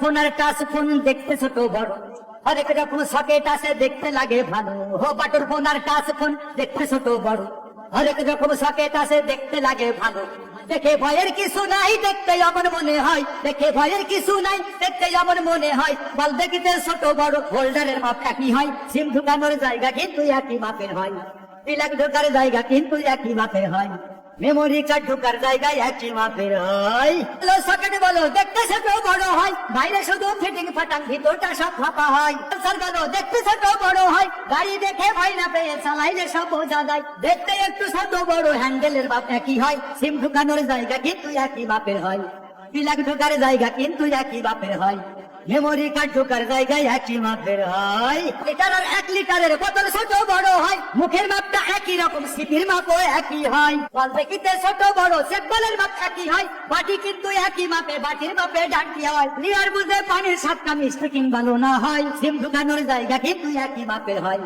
Phone আর touch phone দেখতে ছোট বড়, হরেক রকম সকেট আছে দেখতে লাগে ভালো। হো বাটুর ফোন আর টাচ ফোন দেখতে ছোট বড়, হরেক রকম সকেট আছে দেখতে লাগে ভালো। দেখে ভয়ের কিছু নাই, দেখতে যেমন মনে হয়, দেখে ভয়ের কিছু নাই, দেখতে যেমন মনে হয়। বল দেখিতে ছোট বড়, হোল্ডারের মাপ একই হয়, সিম ঢুকানোর জায়গা কিন্তু একই মাপের হয়, প্লাগ ঢোকার জায়গা কিন্তু একই মাপের হয়, মেমোরি কার্ড ঢোকার জায়গায় একই মাপের হয়। সকেট বলো দেখতে ছোট বড় হয়, বাইরে শুধু ফিটিং ফাটাং, ভিতরটা সব ফাঁপা হয়। স্যার বলো দেখতে ছোট বড় হয়, গাড়ি দেখে ভয় না পেয়ে চালাইলে সব বোঝা যায়। দেখতে একটু ছোট বড়, হ্যান্ডেলের মাপ একই হয়, সিম ঢুকানোর জায়গা কিন্তু একই মাপের হয়, প্লাগ ঢোকার জায়গা কিন্তু একই মাপের হয়, মেমোরি কার্ড ঢোকার জায়গায় একই মাপের হয়। লিটার আর 1 লিটারের বোতল ছোট বড় হয়, মুখের মাপটা একই রকম, সিপির মাপও একই হয়। বল দেখিতে ছোট বড়, চেকবলের মাপ একই হয়, বাটি কিন্তু একই মাপে, বাটির মাপে ডান্টি হয়। লিয়ার বুঝে পানির সাতটা মিষ্টি কিংবা না হয়, সিম ঢুকানোর জায়গা কিন্তু একই মাপের হয়,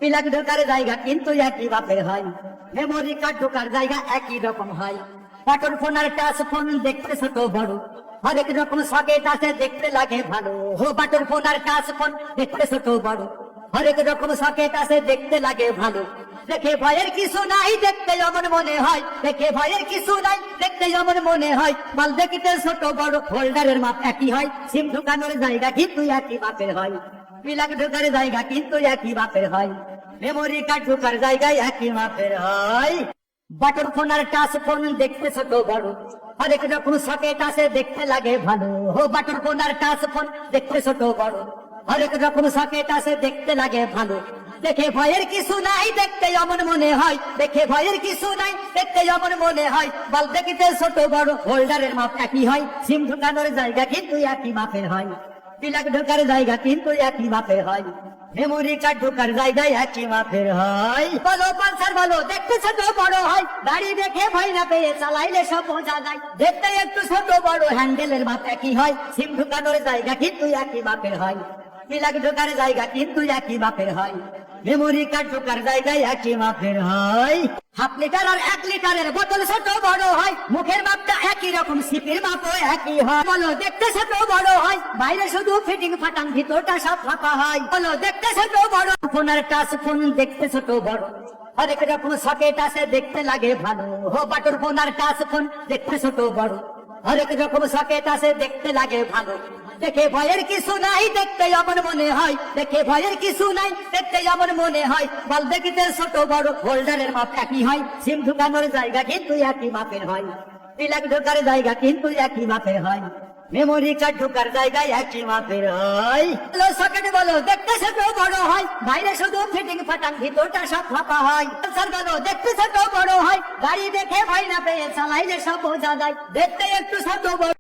প্লাগ ঢোকার জায়গা কিন্তু একই মাপের হয়, মেমোরি কার্ড ঢোকার জায়গা একই রকম হয়। বাটন ফোন আর টাচ ফোন দেখতে ছোট বড়, হরেক রকম সকেট আছে দেখতে লাগে ভালো। হো বাটন ফোন আর টাচ ফোন দেখতে ছোট বড়, হরেক রকম সকেট আছে দেখতে লাগে ভালো। দেখে ভয়ের কিছু নাই, দেখতে যেমন মনে হয়, দেখে ভয়ের কিছু নাই, দেখতে যেমন মনে হয়। বল দেখিতে ছোট বড়, হোল্ডারের মাপ একই হয়, সিম ঢুকানোর জায়গা কিন্তু একই মাপের হয়, প্লাগ ঢোকার জায়গা কিন্তু একই মাপের হয়, মেমোরি কার্ড ঢোকার জায়গায় একই মাপের হয়। বাটন ফোন আর টাচ ফোন দেখতে ছোট বড়, হরেক রকম সকেট আছে দেখতে লাগে ভালো। হো বাটন ফোন আর টাচ ফোন দেখতে ছোট বড়, হরেক রকম সকেট আছে দেখতে লাগে ভালো। দেখে ভয়ের কিছু নাই, দেখতে যেমন মনে হয়, দেখে ভয়ের কিছু নাই, দেখতে যেমন মনে হয়। বল দেখিতে ছোট বড়, হোল্ডারের মাপ একই হয়, সিম ঢুকানোর জায়গা কিন্তু একই মাপের হয়, প্লাগ ঢোকার জায়গা কিন্তু একই মাপের হয়, মেমোরি কার্ড ঢোকার জায়গায় একই মাপের হয়। বলো পালসার বলো দেখতে ছোট বড় হয়, গাড়ি দেখে ভয় না পেয়ে চালাইলে সব বোঝা যায়। দেখতে একটু ছোট বড়, হ্যান্ডেলের মাপ একই হয়, সিম ঢুকানোর জায়গা কিন্তু একই মাপের হয়, প্লাগ ঢোকার জায়গা কিন্তু একই মাপের হয়, মেমোরি কার্ড ঢোকার জায়গায় একই মাপের হয়। 1/2 লিটার আর 1 লিটারের বোতল ছোট বড় হয়, মুখের মাপটা একই রকম, সিপির মাপও একই হয়। বলো দেখতে ছোট বড় হয়, বাইরে শুধু ফিটিং ফাটাং, ভিতরটা সব ফাঁপা হয়। বলো দেখতে ছোট বড়, ফোন আর টাচ ফোন দেখতে ছোট বড়, হরেক রকম সকেট আছে দেখতে লাগে ভালো। হো বাটুর ফোন আর টাচ ফোন দেখতে ছোট বড়, হরেক রকম সকেট আছে দেখতে লাগে ভালো। দেখে ভয়ের কিছু নাই, দেখতে যেমন মনে হয়, দেখে ভয়ের কিছু নাই, দেখতে যেমন মনে হয়। বল দেখিতে ছোট বড়, হোল্ডারের মাপ একই হয়, সিম ঢুকানোর জায়গা কিন্তু একই মাপের হয়, প্লাগ ঢোকার জায়গা কিন্তু একই মাপের হয়, মেমোরি কার্ড ঢোকার জায়গায় একই মাপের হয়। সকেট বলো দেখতে ছোট বড় হয়, বাইরে শুধু ফিটিং ফাটাং, ভিতরটা সব ফাঁপা হয়। স্যার বলো দেখতে ছোট বড় হয়, গাড়ি দেখে ভয় না পেয়ে চালাইলে সব বোঝা যায়। দেখতে একটু ছোট বড়।